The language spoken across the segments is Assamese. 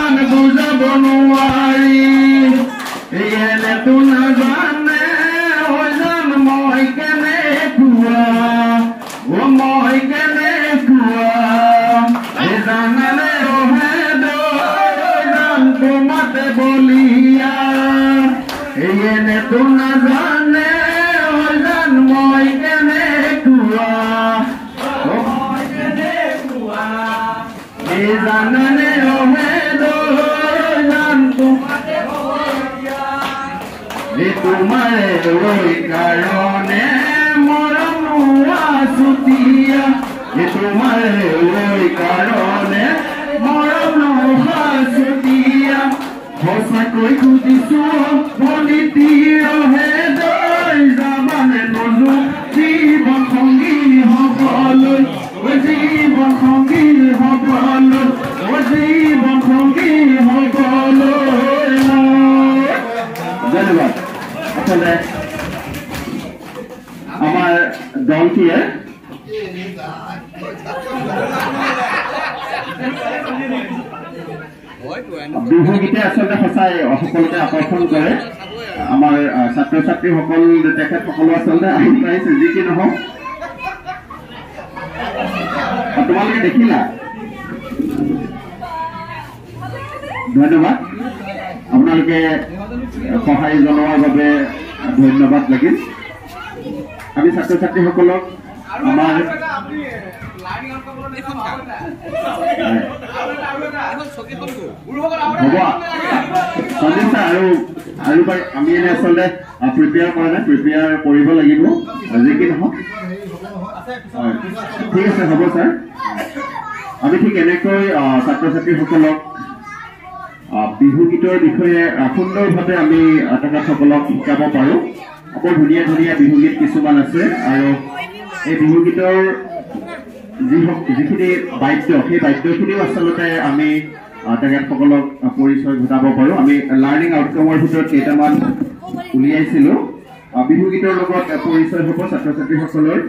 মান বুজাব নোৱাৰি এনেতো নাজানে হৈ যাম মই কেনেকুৱা মই কেনেকুৱা জানানে ৰহে জান তোমাতে বলিয়া এনেতো নাজানে হৈ যাম মই কেনেকুৱা জানানে ৰহে জান তোমাতে বলিয়া তোমাৰে ৰৈ কাৰণে মৰম আছুতীয়া তোমাৰে ৰৈ কাৰণে মৰম আছুতীয়া সঁচাকৈ খুজিছো ভনীতি ৰহে যাবানে নজো জীৱন সংগী হ'বলৈ জীৱন সংগী হ'বলৈ জীৱন সংগী হ'বলৈ ধন্যবাদ আসলে আমার দলটিয়ে বিহু গীতে আসলে সঁচাই সকলকে আকর্ষণ করে আমার ছাত্র ছাত্রী সকল তেখেতসকল আসলে আহি পাইছে যি কি নহওক তোমালোকে দেখিলা ধন্যবাদ আপোনালোকে সহায় জনোৱাৰ বাবে ধন্যবাদ লাগিল আমি ছাত্ৰ ছাত্ৰীসকলক আমাৰ আৰু আমি এনে আচলতে প্ৰিপেয়াৰ কৰা নাই প্ৰিপেয়াৰ কৰিব লাগিব যি কি নহওক ঠিক আছে হ'ব ছাৰ আমি ঠিক এনেকৈ ছাত্ৰ ছাত্ৰীসকলক বিহু গীতৰ বিষয়ে সুন্দৰভাৱে আমি তেখেতসকলক শিকাব পাৰোঁ বৰ ধুনীয়া ধুনীয়া বিহু গীত কিছুমান আছে আৰু এই বিহু গীতৰ যিখিনি বাদ্য সেই বাদ্যখিনিও আচলতে আমি তেখেতসকলক পৰিচয় ঘটাব পাৰোঁ আমি লাৰ্ণিং আউটকামৰ ভিতৰত কেইটামান উলিয়াইছিলোঁ বিহু গীতৰ লগত পৰিচয় হ'ব ছাত্ৰ ছাত্ৰীসকলৰ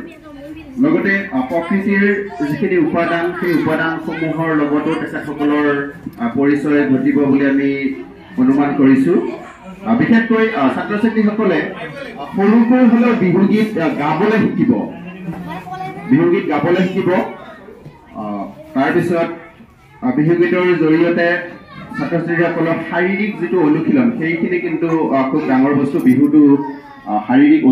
লগতে প্ৰকৃতিৰ যিখিনি উপাদান সেই উপাদানসমূহৰ লগতো তেখেতসকলৰ পৰিচয় ঘটিব বুলি আমি অনুমান কৰিছোঁ বিশেষকৈ ছাত্ৰ ছাত্ৰীসকলে সৰুকৈ হ'লেও বিহুগীত গাবলৈ শিকিব তাৰপিছত বিহুগীতৰ জৰিয়তে ছাত্ৰ ছাত্ৰীসকলৰ শাৰীৰিক যিটো অনুশীলন সেইখিনি কিন্তু খুব ডাঙৰ বস্তু বিহুটো শাৰীৰিক